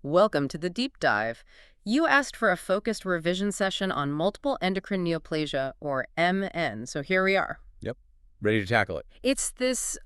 Welcome to the deep dive. You asked for a focused revision session on multiple endocrine neoplasia, or MN, so here we are. Yep. Ready to tackle it. It's this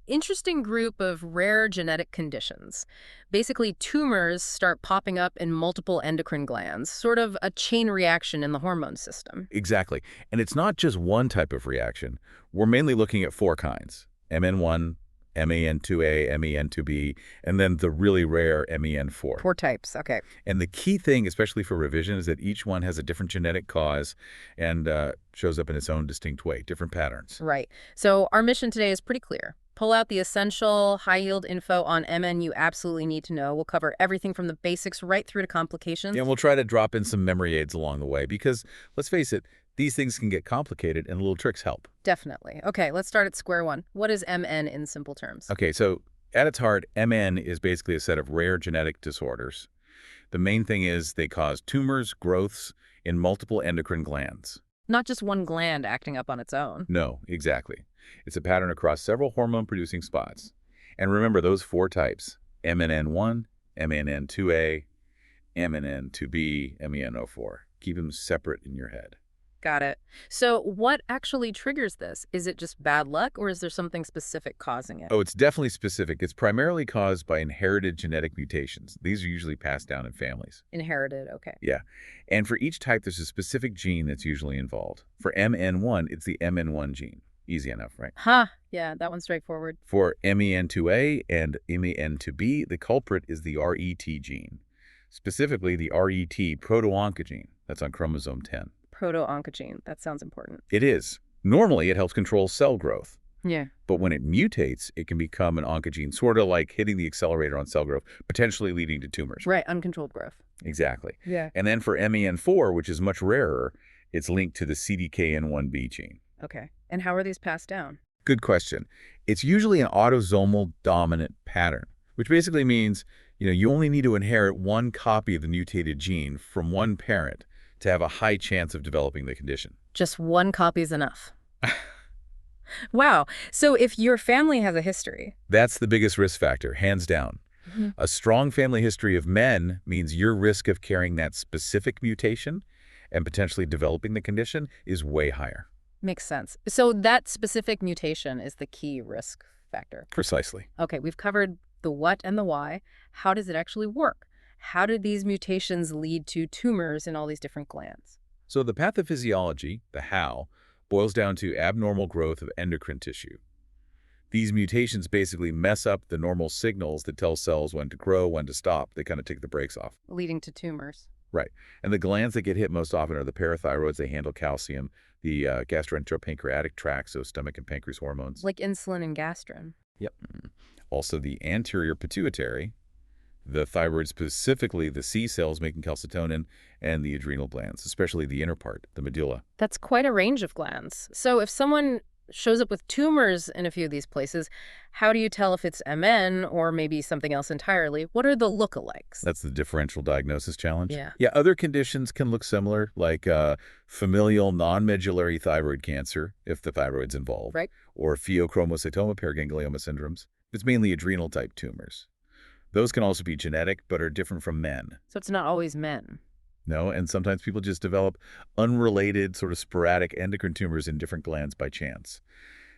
interesting group of rare genetic conditions. Basically, tumors start popping up in multiple endocrine glands, sort of a chain reaction in the hormone system. Exactly. And it's not just one type of reaction. We're mainly looking at four kinds: MEN1, MEN2A, MEN2B, and then the really rare MEN4. Four types, okay. And the key thing, especially for revision, is that each one has a different genetic cause and shows up in its own distinct way, different patterns. Right. So our mission today is pretty clear. Pull out the essential high-yield info on MN you absolutely need to know. We'll cover everything from the basics right through to complications. And we'll try to drop in some memory aids along the way because, let's face it, these things can get complicated and little tricks help. Definitely. Okay, let's start at square one. What is MN in simple terms? Okay, so at its heart, MN is basically a set of rare genetic disorders. The main thing is they cause tumors, growths in multiple endocrine glands. Not just one gland acting up on its own. No, exactly. It's a pattern across several hormone-producing spots. And remember those four types: MEN1, MEN2A, MEN2B, MEN4. Keep them separate in your head. Got it. So what actually triggers this? Is it just bad luck, or is there something specific causing it? Oh, it's definitely specific. It's primarily caused by inherited genetic mutations. These are usually passed down in families. Inherited, okay. Yeah. And for each type, there's a specific gene that's usually involved. For MEN1, it's the MEN1 gene. Easy enough, right? Huh, yeah, that one's straightforward. For MEN2A and MEN2B, the culprit is the RET gene, specifically the RET proto-oncogene that's on chromosome 10. Proto-oncogene, that sounds important. It is. Normally, it helps control cell growth. Yeah. But when it mutates, it can become an oncogene, sort of like hitting the accelerator on cell growth, potentially leading to tumors. Right, uncontrolled growth. Exactly. Yeah. And then for MEN4, which is much rarer, it's linked to the CDKN1B gene. Okay. And how are these passed down? Good question. It's usually an autosomal dominant pattern, which basically means, you only need to inherit one copy of the mutated gene from one parent to have a high chance of developing the condition. Just one copy is enough. Wow. So if your family has a history. That's the biggest risk factor, hands down. Mhm. A strong family history of MEN means your risk of carrying that specific mutation and potentially developing the condition is way higher. Makes sense. So that specific mutation is the key risk factor. Precisely. Okay, we've covered the what and the why. How does it actually work? How did these mutations lead to tumors in all these different glands? So the pathophysiology, the how, boils down to abnormal growth of endocrine tissue. These mutations basically mess up the normal signals that tell cells when to grow, when to stop. They kind of take the brakes off. Leading to tumors. Right. And the glands that get hit most often are the parathyroids. They handle calcium, the gastroenteropancreatic tract, so stomach and pancreas hormones. Like insulin and gastrin. Yep. Also the anterior pituitary, the thyroid, specifically the C cells making calcitonin, and the adrenal glands, especially the inner part, the medulla. That's quite a range of glands. So if someone shows up with tumors in a few of these places, how do you tell if it's MN or maybe something else entirely? What are the lookalikes? That's the differential diagnosis challenge. Yeah. Yeah, other conditions can look similar, like familial non-medullary thyroid cancer, if the thyroid's involved, Right. or pheochromocytoma paraganglioma syndromes. It's mainly adrenal-type tumors. Those can also be genetic, but are different from men. So it's not always men. No, and sometimes people just develop unrelated, sort of sporadic endocrine tumors in different glands by chance.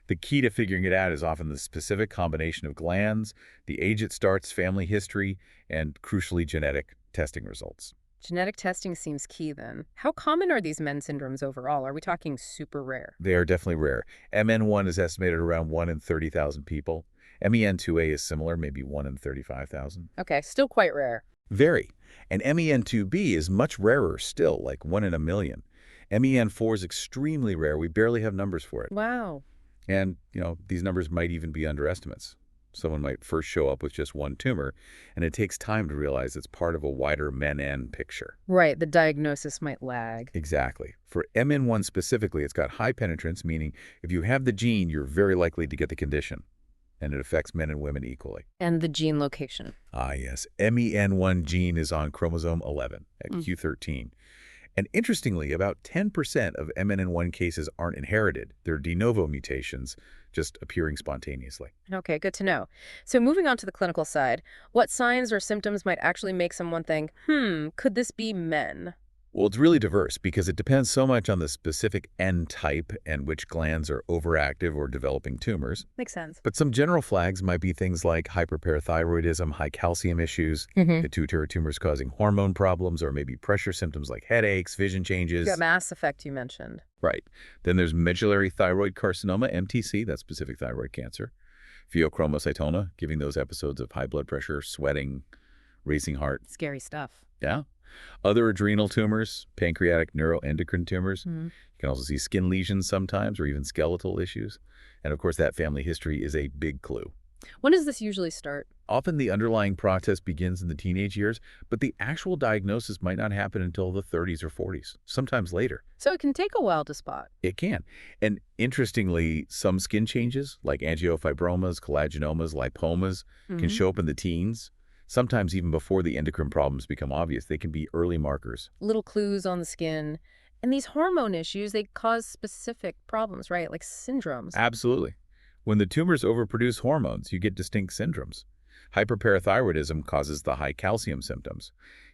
The key to figuring it out is often the specific combination of glands, the age it starts, family history, and crucially genetic testing results. Genetic testing seems key then. How common are these MEN syndromes overall? Are we talking super rare? They are definitely rare. MEN1 is estimated around 1 in 30,000 people. MEN2A is similar, maybe 1 in 35,000. Okay, still quite rare. Very. And MEN2B is much rarer still, like 1 in a million. MEN4 is extremely rare. We barely have numbers for it. Wow. And, these numbers might even be underestimates. Someone might first show up with just one tumor, and it takes time to realize it's part of a wider MEN picture. Right, the diagnosis might lag. Exactly. For MEN1 specifically, it's got high penetrance, meaning if you have the gene, you're very likely to get the condition. And it affects men and women equally. And the gene location. Ah, yes. MEN1 gene is on chromosome 11 at Q13. And interestingly, about 10% of MEN1 cases aren't inherited. They're de novo mutations, just appearing spontaneously. Okay, good to know. So moving on to the clinical side, what signs or symptoms might actually make someone think, could this be men? Well, it's really diverse because it depends so much on the specific N type and which glands are overactive or developing tumors. Makes sense. But some general flags might be things like hyperparathyroidism, high calcium issues, pituitary tumors causing hormone problems, or maybe pressure symptoms like headaches, vision changes. Got mass effect you mentioned. Right. Then there's medullary thyroid carcinoma, MTC, that's specific thyroid cancer. Pheochromocytoma, giving those episodes of high blood pressure, sweating, racing heart. Scary stuff. Yeah. Other adrenal tumors, pancreatic neuroendocrine tumors. You can also see skin lesions sometimes, or even skeletal issues. And of course, that family history is a big clue. When does this usually start? Often the underlying process begins in the teenage years, but the actual diagnosis might not happen until the 30s or 40s, sometimes later. So it can take a while to spot. It can. And interestingly, some skin changes, like angiofibromas, collagenomas, lipomas, can show up in the teens. Sometimes even before the endocrine problems become obvious, they can be early markers. Little clues on the skin. And these hormone issues, they cause specific problems, right? Like syndromes. Absolutely. When the tumors overproduce hormones, you get distinct syndromes. Hyperparathyroidism causes the high calcium symptoms.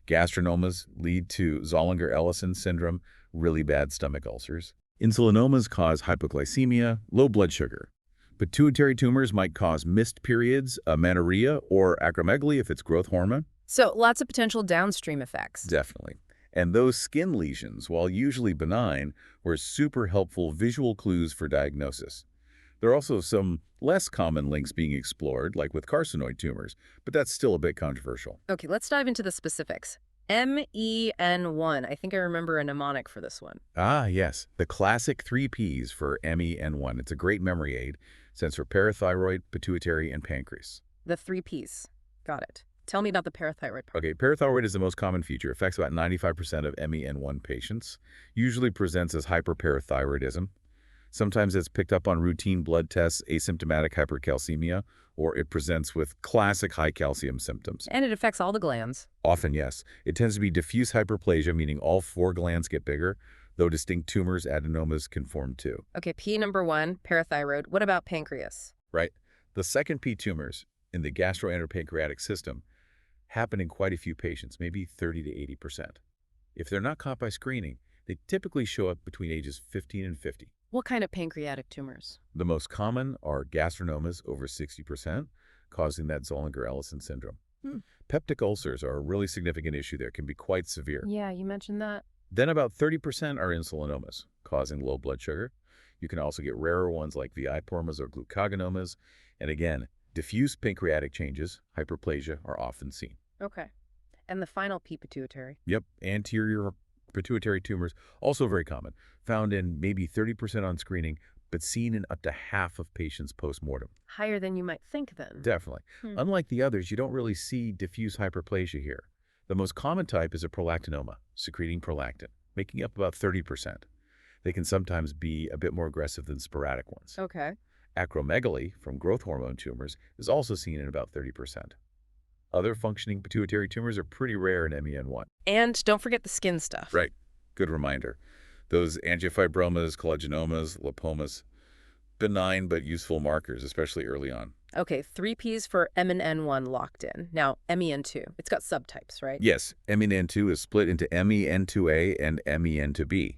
Gastrinomas lead to Zollinger-Ellison syndrome, really bad stomach ulcers. Insulinomas cause hypoglycemia, low blood sugar. Pituitary tumors might cause missed periods, amenorrhea, or acromegaly if it's growth hormone. So lots of potential downstream effects. Definitely. And those skin lesions, while usually benign, were super helpful visual clues for diagnosis. There are also some less common links being explored, like with carcinoid tumors, but that's still a bit controversial. Okay, let's dive into the specifics. MEN1. I think I remember a mnemonic for this one. Ah, yes. The classic 3Ps for MEN1. It's a great memory aid. Stands for parathyroid, pituitary, and pancreas. The 3Ps. Got it. Tell me about the parathyroid part. Okay, parathyroid is the most common feature. Affects about 95% of MEN1 patients. Usually presents as hyperparathyroidism. Sometimes it's picked up on routine blood tests, asymptomatic hypercalcemia, or it presents with classic high calcium symptoms. And it affects all the glands. Often, yes. It tends to be diffuse hyperplasia, meaning all 4 glands get bigger, though distinct tumors, adenomas, can form too. Okay, P number 1, parathyroid. What about pancreas? Right. The second P tumors in the gastroenteropancreatic system happen in quite a few patients, maybe 30 to 80%. If they're not caught by screening, they typically show up between ages 15 and 50. What kind of pancreatic tumors? The most common are gastrinomas, over 60%, causing that Zollinger-Ellison syndrome. Peptic ulcers are a really significant issue there, can be quite severe. Yeah, you mentioned that. Then about 30% are insulinomas, causing low blood sugar. You can also get rarer ones like viipormas or glucogenomas. And again, diffuse pancreatic changes, hyperplasia, are often seen. Okay. And the final P, pituitary. Yep, anterior pituitary tumors, also very common, found in maybe 30% on screening, but seen in up to half of patients post-mortem. Higher than you might think then. Definitely. Unlike the others, you don't really see diffuse hyperplasia here. The most common type is a prolactinoma, secreting prolactin, making up about 30%. They can sometimes be a bit more aggressive than sporadic ones. Okay. Acromegaly from growth hormone tumors is also seen in about 30%. Other functioning pituitary tumors are pretty rare in MEN1. And don't forget the skin stuff. Right. Good reminder. Those angiofibromas, collagenomas, lipomas, benign but useful markers, especially early on. Okay, 3Ps for MEN1 locked in. Now, MEN2. It's got subtypes, right? Yes, MEN2 is split into MEN2A and MEN2B.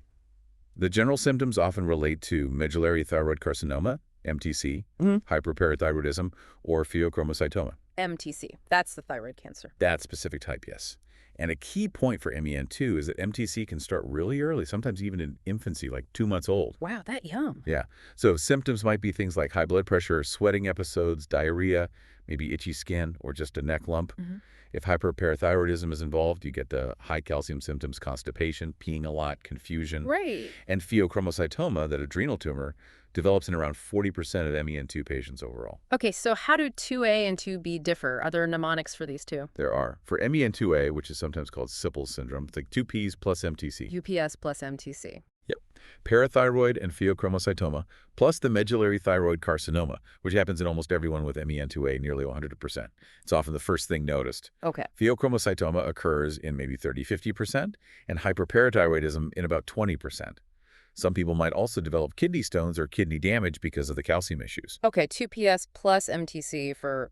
The general symptoms often relate to medullary thyroid carcinoma, MTC, hyperparathyroidism, or pheochromocytoma. MTC. That's the thyroid cancer. That specific type, yes. And a key point for MEN2 is that MTC can start really early, sometimes even in infancy, like 2 months old. Wow, that young. Yeah. So symptoms might be things like high blood pressure, sweating episodes, diarrhea, maybe itchy skin, or just a neck lump. If hyperparathyroidism is involved, you get the high calcium symptoms, constipation, peeing a lot, confusion. Right. And pheochromocytoma, that adrenal tumor, develops in around 40% of MEN2 patients overall. Okay, so how do 2A and 2B differ? Are there mnemonics for these two? There are. For MEN2A, which is sometimes called Sipple's syndrome, it's like 2 Ps plus MTC. UPS plus MTC. Yep. Parathyroid and pheochromocytoma, plus the medullary thyroid carcinoma, which happens in almost everyone with MEN2A, nearly 100%. It's often the first thing noticed. Okay. Pheochromocytoma occurs in maybe 30–50%, and hyperparathyroidism in about 20%. Some people might also develop kidney stones or kidney damage because of the calcium issues. Okay, 2PS plus MTC for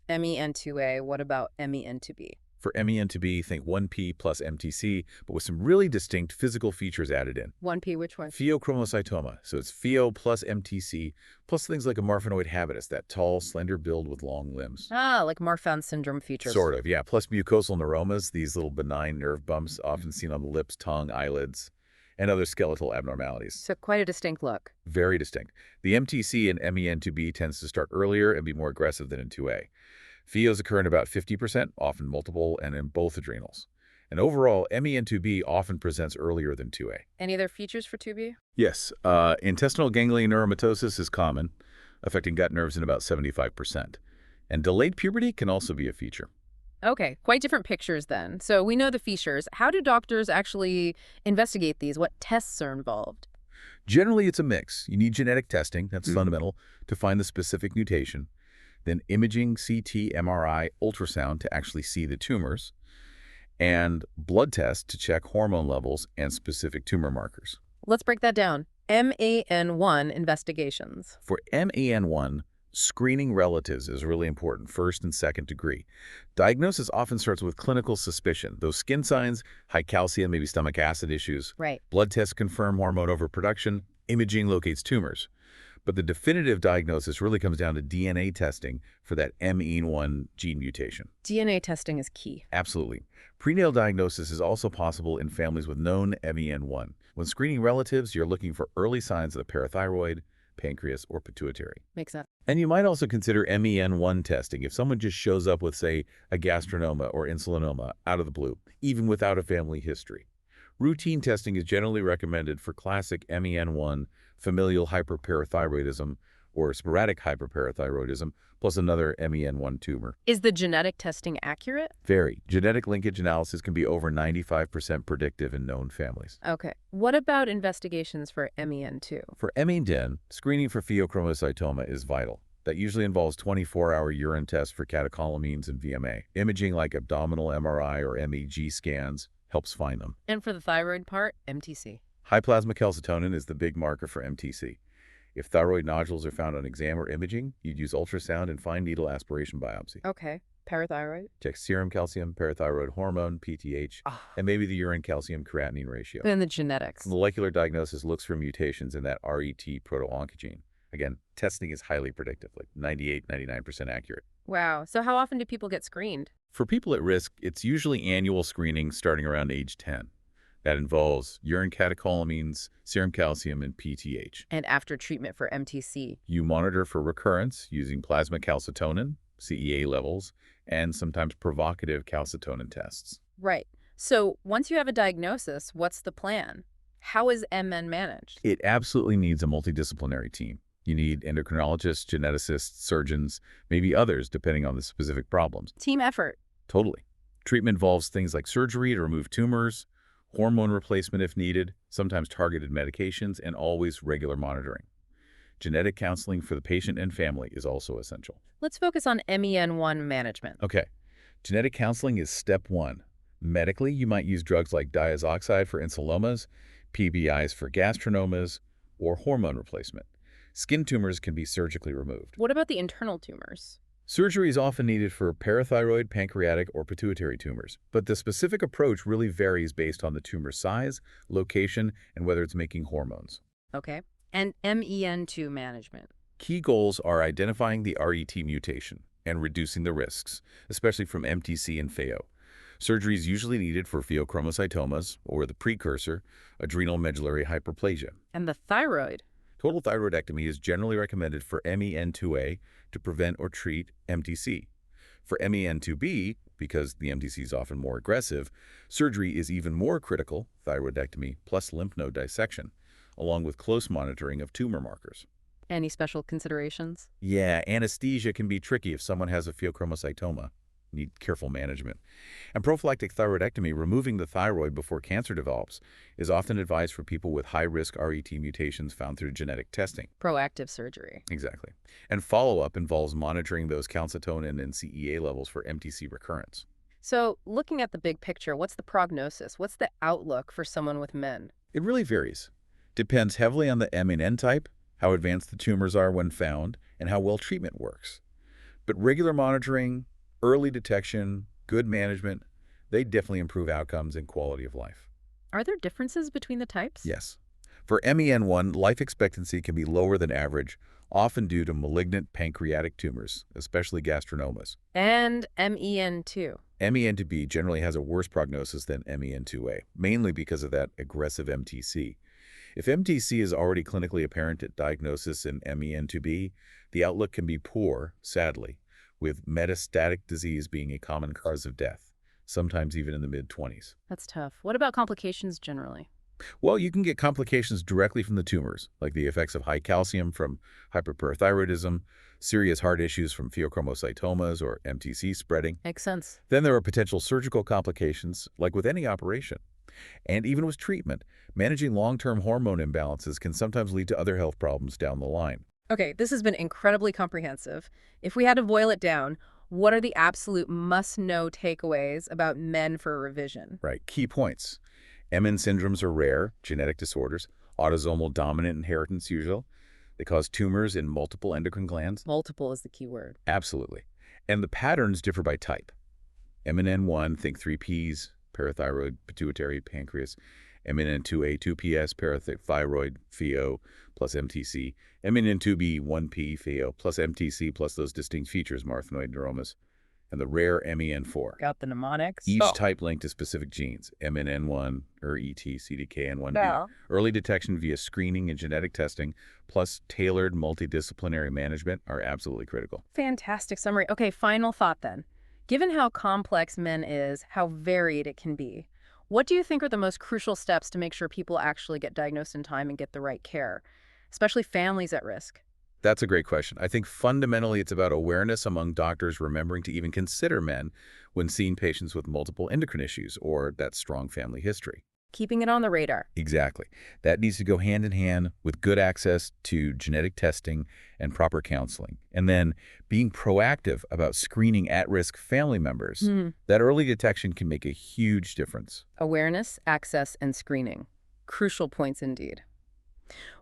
MEN2A. What about MEN2B? For MEN2B, think 1P plus MTC, but with some really distinct physical features added in. 1P, which one? Pheochromocytoma, so it's pheo plus MTC, plus things like a Marfanoid habitus, that tall, slender build with long limbs. Ah, like Marfan syndrome features. Sort of, yeah. Plus mucosal neuromas, these little benign nerve bumps often seen on the lips, tongue, eyelids, and other skeletal abnormalities. So quite a distinct look. Very distinct. The MTC in MEN2B tends to start earlier and be more aggressive than in 2A. Pheos occur in about 50%, often multiple, and in both adrenals. And overall, MEN2B often presents earlier than 2A. Any other features for 2B? Yes, intestinal ganglion neuromatosis is common, affecting gut nerves in about 75%. And delayed puberty can also be a feature. Okay, quite different pictures then. So we know the features. How do doctors actually investigate these? What tests are involved? Generally, it's a mix. You need genetic testing, that's fundamental, to find the specific mutation. Then imaging, CT, MRI, ultrasound to actually see the tumors, and blood tests to check hormone levels and specific tumor markers. Let's break that down. MEN1 investigations. For MEN1, screening relatives is really important, first and second degree. Diagnosis often starts with clinical suspicion. Those skin signs, high calcium, maybe stomach acid issues. Right. Blood tests confirm hormone overproduction. Imaging locates tumors. But the definitive diagnosis really comes down to DNA testing for that MEN1 gene mutation. DNA testing is key. Absolutely. Prenatal diagnosis is also possible in families with known MEN1. When screening relatives, you're looking for early signs of the parathyroid, pancreas, or pituitary. Makes sense. And you might also consider MEN1 testing if someone just shows up with, say, a gastronoma or insulinoma out of the blue, even without a family history. Routine testing is generally recommended for classic MEN1 familial hyperparathyroidism or sporadic hyperparathyroidism, plus another MEN1 tumor. Is the genetic testing accurate? Very. Genetic linkage analysis can be over 95% predictive in known families. Okay. What about investigations for MEN2? For MEN10, screening for pheochromocytoma is vital. That usually involves 24-hour urine tests for catecholamines and VMA. Imaging like abdominal MRI or MEG scans helps find them. And for the thyroid part, MTC. High plasma calcitonin is the big marker for MTC. If thyroid nodules are found on exam or imaging, you'd use ultrasound and fine needle aspiration biopsy. Okay. Parathyroid? Check serum calcium, parathyroid hormone, PTH, and maybe the urine calcium creatinine ratio. Then the genetics. Molecular diagnosis looks for mutations in that RET proto-oncogene. Again, testing is highly predictive, like 98–99% accurate. Wow. So how often do people get screened? For people at risk, it's usually annual screening starting around age 10. That involves urine catecholamines, serum calcium, and PTH. And after treatment for MTC? You monitor for recurrence using plasma calcitonin, CEA levels, and sometimes provocative calcitonin tests. Right. So once you have a diagnosis, what's the plan? How is MN managed? It absolutely needs a multidisciplinary team. You need endocrinologists, geneticists, surgeons, maybe others, depending on the specific problems. Team effort. Totally. Treatment involves things like surgery to remove tumors, hormone replacement if needed, sometimes targeted medications, and always regular monitoring. Genetic counseling for the patient and family is also essential. Let's focus on MEN1 management. Okay. Genetic counseling is step one. Medically, you might use drugs like diazoxide for insulomas, PBIs for gastronomas, or hormone replacement. Skin tumors can be surgically removed. What about the internal tumors? Surgery is often needed for parathyroid, pancreatic, or pituitary tumors, but the specific approach really varies based on the tumor size, location, and whether it's making hormones. Okay. And MEN2 management. Key goals are identifying the RET mutation and reducing the risks, especially from MTC and pheo. Surgery is usually needed for pheochromocytomas, or the precursor, adrenal medullary hyperplasia. And the thyroid. Total thyroidectomy is generally recommended for MEN2A to prevent or treat MTC. For MEN2B, because the MTC is often more aggressive, surgery is even more critical, thyroidectomy plus lymph node dissection, along with close monitoring of tumor markers. Any special considerations? Yeah, anesthesia can be tricky if someone has a pheochromocytoma. Need careful management. And prophylactic thyroidectomy, removing the thyroid before cancer develops, is often advised for people with high-risk RET mutations found through genetic testing. Proactive surgery. Exactly. And follow-up involves monitoring those calcitonin and CEA levels for MTC recurrence. So looking at the big picture, what's the prognosis? What's the outlook for someone with MEN? It really varies. Depends heavily on the MEN type, how advanced the tumors are when found, and how well treatment works. But regular monitoring, early detection, good management, they definitely improve outcomes and quality of life. Are there differences between the types? Yes. For MEN1, life expectancy can be lower than average, often due to malignant pancreatic tumors, especially gastrinomas. And MEN2. MEN2B generally has a worse prognosis than MEN2A, mainly because of that aggressive MTC. If MTC is already clinically apparent at diagnosis in MEN2B, the outlook can be poor, sadly, with metastatic disease being a common cause of death, sometimes even in the mid-20s. That's tough. What about complications generally? Well, you can get complications directly from the tumors, like the effects of high calcium from hyperparathyroidism, serious heart issues from pheochromocytomas or MTC spreading. Makes sense. Then there are potential surgical complications, like with any operation. And even with treatment, managing long-term hormone imbalances can sometimes lead to other health problems down the line. Okay, this has been incredibly comprehensive. If we had to boil it down, what are the absolute must-know takeaways about men for revision? Right, key points. MN syndromes are rare, genetic disorders, autosomal dominant inheritance usual. They cause tumors in multiple endocrine glands. Multiple is the key word. Absolutely. And the patterns differ by type. MEN1, think 3Ps, parathyroid, pituitary, pancreas. MEN2A, 2PS, parathyroid, pheo, plus MTC. MEN2B, 1P, pheo, plus MTC, plus those distinct features, marthenoid neuromas. And the rare MEN4. Got the mnemonics? Each type linked to specific genes, MEN1 or ET, CDKN1B. Well. Early detection via screening and genetic testing, plus tailored multidisciplinary management are absolutely critical. Fantastic summary. Okay, final thought then. Given how complex men is, how varied it can be, what do you think are the most crucial steps to make sure people actually get diagnosed in time and get the right care, especially families at risk? That's a great question. I think fundamentally it's about awareness among doctors remembering to even consider men when seeing patients with multiple endocrine issues or that strong family history. Keeping it on the radar. Exactly. That needs to go hand in hand with good access to genetic testing and proper counseling. And then being proactive about screening at-risk family members. That early detection can make a huge difference. Awareness, access, and screening. Crucial points indeed.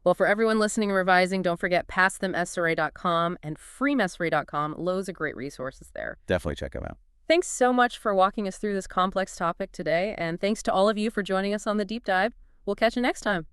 Well, for everyone listening and revising, don't forget PassTheMSRA.com and FreeMSRA.com. Loads of great resources there. Definitely check them out. Thanks so much for walking us through this complex topic today, and thanks to all of you for joining us on the deep dive. We'll catch you next time.